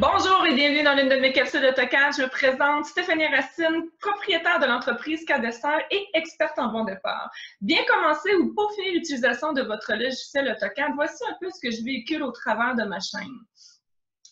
Bonjour et bienvenue dans l'une de mes capsules AutoCAD. Je me présente Stéphanie Racine, propriétaire de l'entreprise Cadestar et experte en bon départ. Bien commencer ou peaufiner l'utilisation de votre logiciel AutoCAD, voici un peu ce que je véhicule au travers de ma chaîne.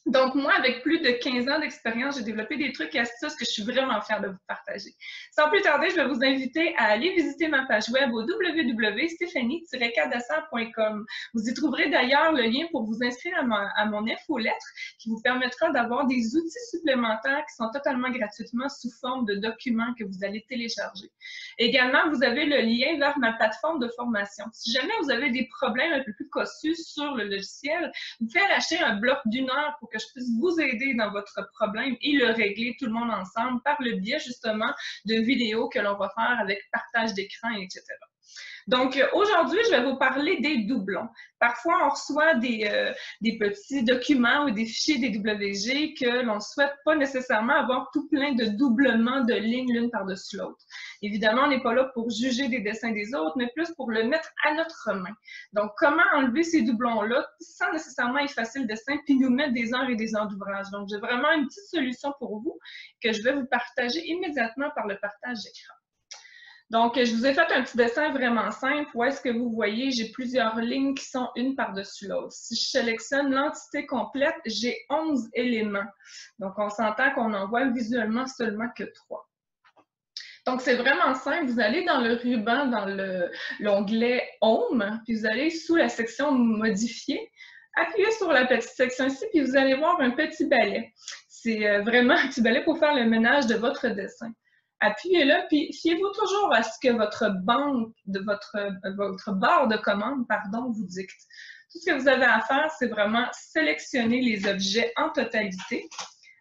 Donc, moi, avec plus de 15 ans d'expérience, j'ai développé des trucs et astuces que je suis vraiment fière de vous partager. Sans plus tarder, je vais vous inviter à aller visiter ma page web au www.stephanie-cadestar.com. Vous y trouverez d'ailleurs le lien pour vous inscrire à mon infolettre qui vous permettra d'avoir des outils supplémentaires qui sont totalement gratuitement sous forme de documents que vous allez télécharger. Également, vous avez le lien vers ma plateforme de formation. Si jamais vous avez des problèmes un peu plus cossus sur le logiciel, vous pouvez acheter un bloc d'1 heure pour que je puisse vous aider dans votre problème et le régler tout le monde ensemble par le biais justement de vidéos que l'on va faire avec partage d'écran, etc. Donc, aujourd'hui, je vais vous parler des doublons. Parfois, on reçoit des petits documents ou des fichiers DWG que l'on ne souhaite pas nécessairement avoir tout plein de doublements de lignes l'une par-dessus l'autre. Évidemment, on n'est pas là pour juger des dessins des autres, mais plus pour le mettre à notre main. Donc, comment enlever ces doublons-là sans nécessairement effacer le dessin puis nous mettre des heures et des heures d'ouvrage. Donc, j'ai vraiment une petite solution pour vous que je vais vous partager immédiatement par le partage d'écran. Donc, je vous ai fait un petit dessin vraiment simple. Où est-ce que vous voyez, j'ai plusieurs lignes qui sont une par-dessus l'autre. Si je sélectionne l'entité complète, j'ai 11 éléments. Donc, on s'entend qu'on en voit visuellement seulement que 3. Donc, c'est vraiment simple. Vous allez dans le ruban, dans l'onglet « Home », puis vous allez sous la section « Modifier ». Appuyez sur la petite section ici, puis vous allez voir un petit balai. C'est vraiment un petit balai pour faire le ménage de votre dessin. Appuyez-le, puis fiez-vous toujours à ce que votre barre de commande, vous dicte. Tout ce que vous avez à faire, c'est vraiment sélectionner les objets en totalité.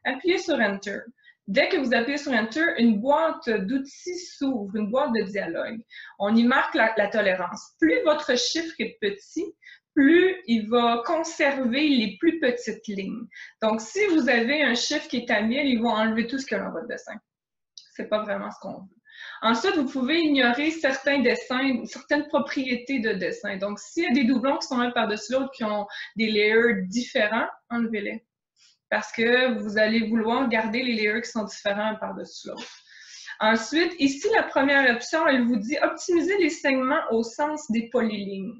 Appuyez sur Enter. Dès que vous appuyez sur Enter, une boîte d'outils s'ouvre, une boîte de dialogue. On y marque la tolérance. Plus votre chiffre est petit, plus il va conserver les plus petites lignes. Donc, si vous avez un chiffre qui est à 1000, il va enlever tout ce qu'il y a dans votre dessin. C'est pas vraiment ce qu'on veut. Ensuite, vous pouvez ignorer certains dessins, certaines propriétés de dessin. Donc, s'il y a des doublons qui sont un par-dessus l'autre, qui ont des layers différents, enlevez-les. Parce que vous allez vouloir garder les layers qui sont différents un par-dessus l'autre. Ensuite, ici, la première option, elle vous dit « Optimiser les segments au sens des polylignes ».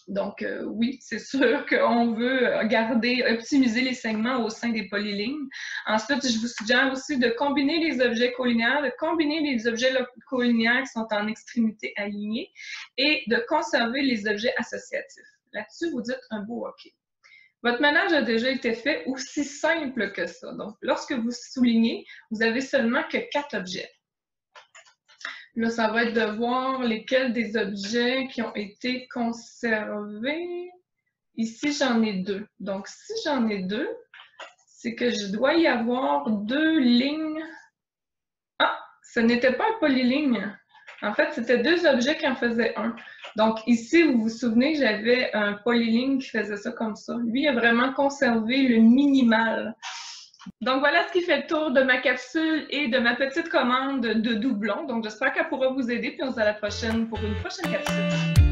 Donc, oui, c'est sûr qu'on veut optimiser les segments au sein des polylignes. Ensuite, je vous suggère aussi de combiner les objets collinéaires, de combiner les objets collinéaires qui sont en extrémité alignée et de conserver les objets associatifs. Là-dessus, vous dites un beau OK. Votre ménage a déjà été fait aussi simple que ça. Donc, lorsque vous soulignez, vous avez seulement que 4 objets. Là, ça va être de voir lesquels des objets qui ont été conservés. Ici, j'en ai 2. Donc, si j'en ai 2, c'est que je dois y avoir 2 lignes. Ah, ce n'était pas un polyligne. En fait, c'était 2 objets qui en faisaient un. Donc, ici, vous vous souvenez, j'avais un polyligne qui faisait ça comme ça. Lui, il a vraiment conservé le minimal. Donc, voilà ce qui fait le tour de ma capsule et de ma petite commande de doublons. Donc, j'espère qu'elle pourra vous aider. Puis, on se dit à la prochaine pour une prochaine capsule.